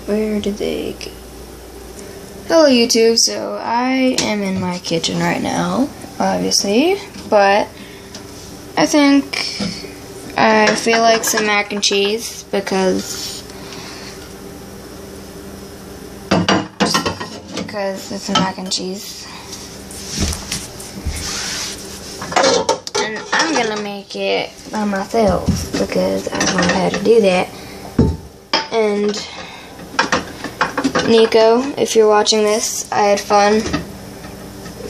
Where did they go? Hello YouTube, so I am in my kitchen right now, obviously, but I feel like some mac and cheese because it's mac and cheese. And I'm gonna make it by myself because I don't know how to do that. And Nico, if you're watching this, I had fun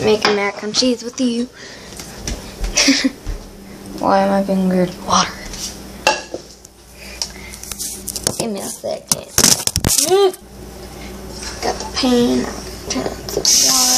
making mac and cheese with you. Why am I being weird? Water. Give me a second. Got the pan. Turn some water.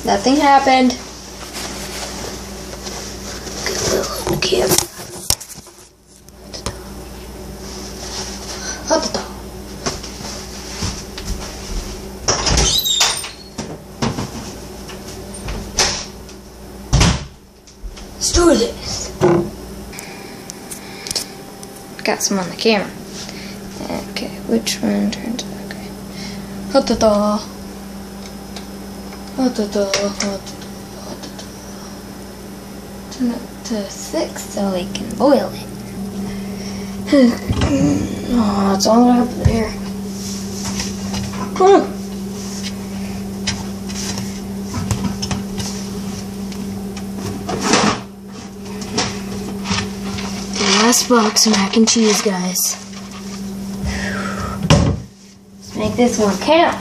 Nothing happened. Good little kid. Let's do this. Got some on the camera. Okay, which one turns? Okay. Ha-ta-ta. Turn it to 6 so we can boil it. Oh, it's all up there. The last box of mac and cheese, guys. Let's make this one count.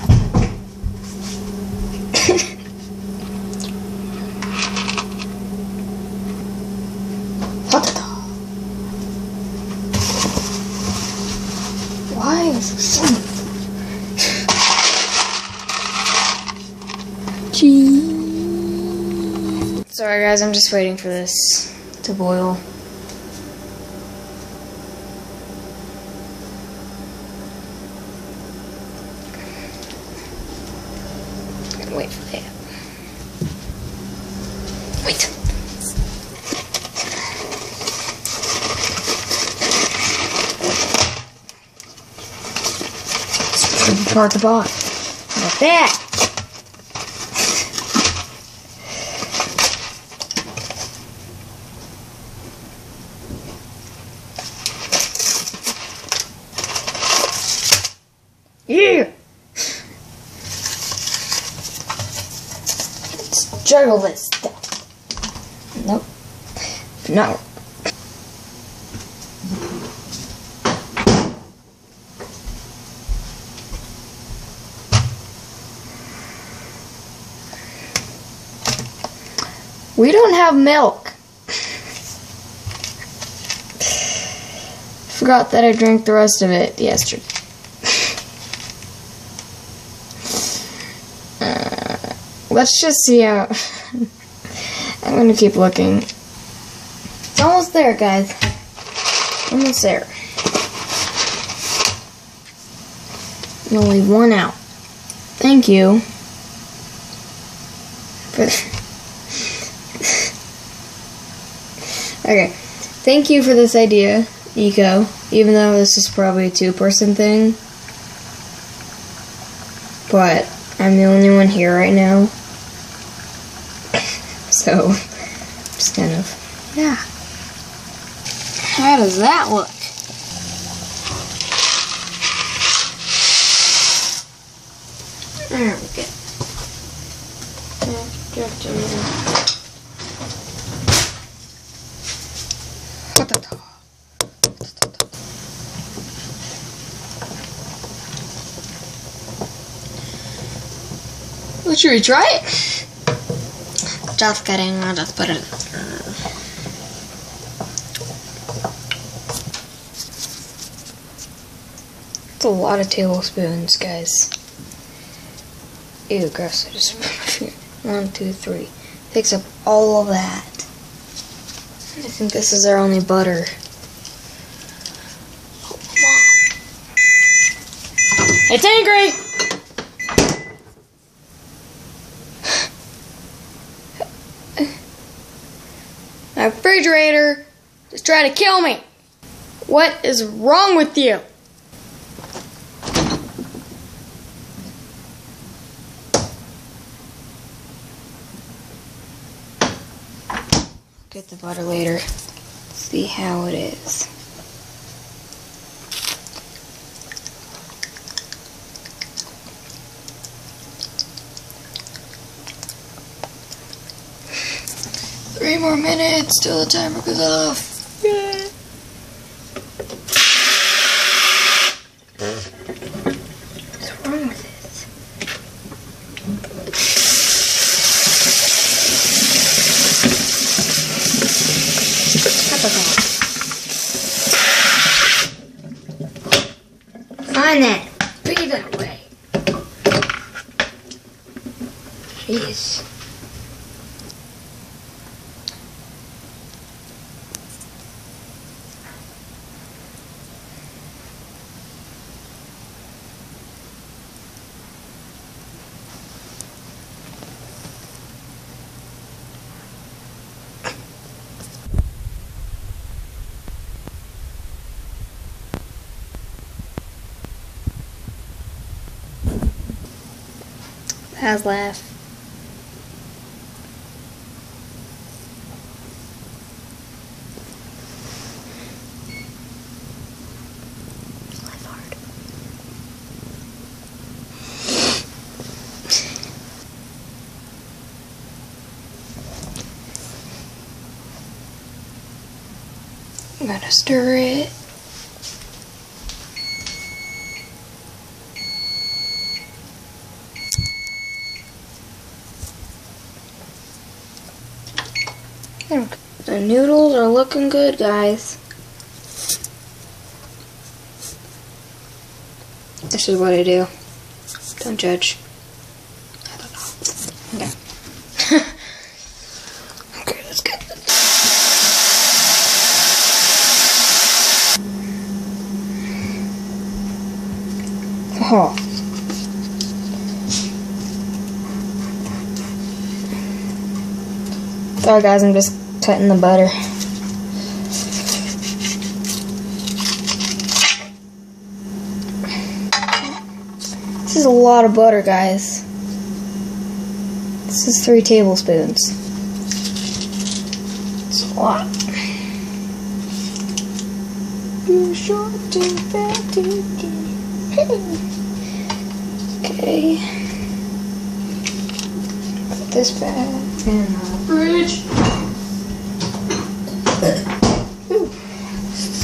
Why is it so cheese? Sorry guys, I'm just waiting for this to boil. Gotta wait for that. Wait. Part the box. Like that. Yeah. Let's juggle this stuff. Nope. No. We don't have milk. Forgot that I drank the rest of it yesterday. Let's just see how... I'm gonna keep looking. It's almost there, guys. Almost there. And only one out. Thank you. Okay, thank you for this idea, Nico, even though this is probably a two-person thing. But I'm the only one here right now. So, just kind of, yeah. How does that look? There we go. should we try it? Just kidding, I'll just put it. It's a lot of tablespoons, guys. Ew, gross. I just 1, 2, 3. Takes up all of that. I think this is our only butter. It's angry! My refrigerator just tried to kill me. What is wrong with you? Get the butter later. See how it is. Three more minutes till the timer goes off. Yay. What's wrong with this? Find that. Breathe that way. Jeez. Has laugh. Laugh hard. I'm gonna stir it. The noodles are looking good, guys. This is what I do. Don't judge. I don't know. Okay. Okay, let's get this. Oh. Sorry, guys, I'm just cutting the butter. This is a lot of butter, guys. This is 3 tablespoons. It's a lot. You short too fatty. Okay. Put this back in the fridge.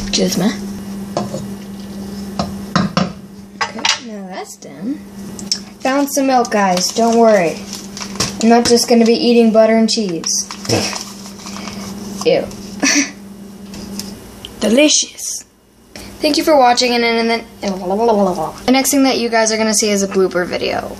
Excuse me. Okay, now that's done. Found some milk, guys. Don't worry. I'm not just going to be eating butter and cheese. Ew. Delicious. Thank you for watching, and then the next thing that you guys are going to see is a blooper video.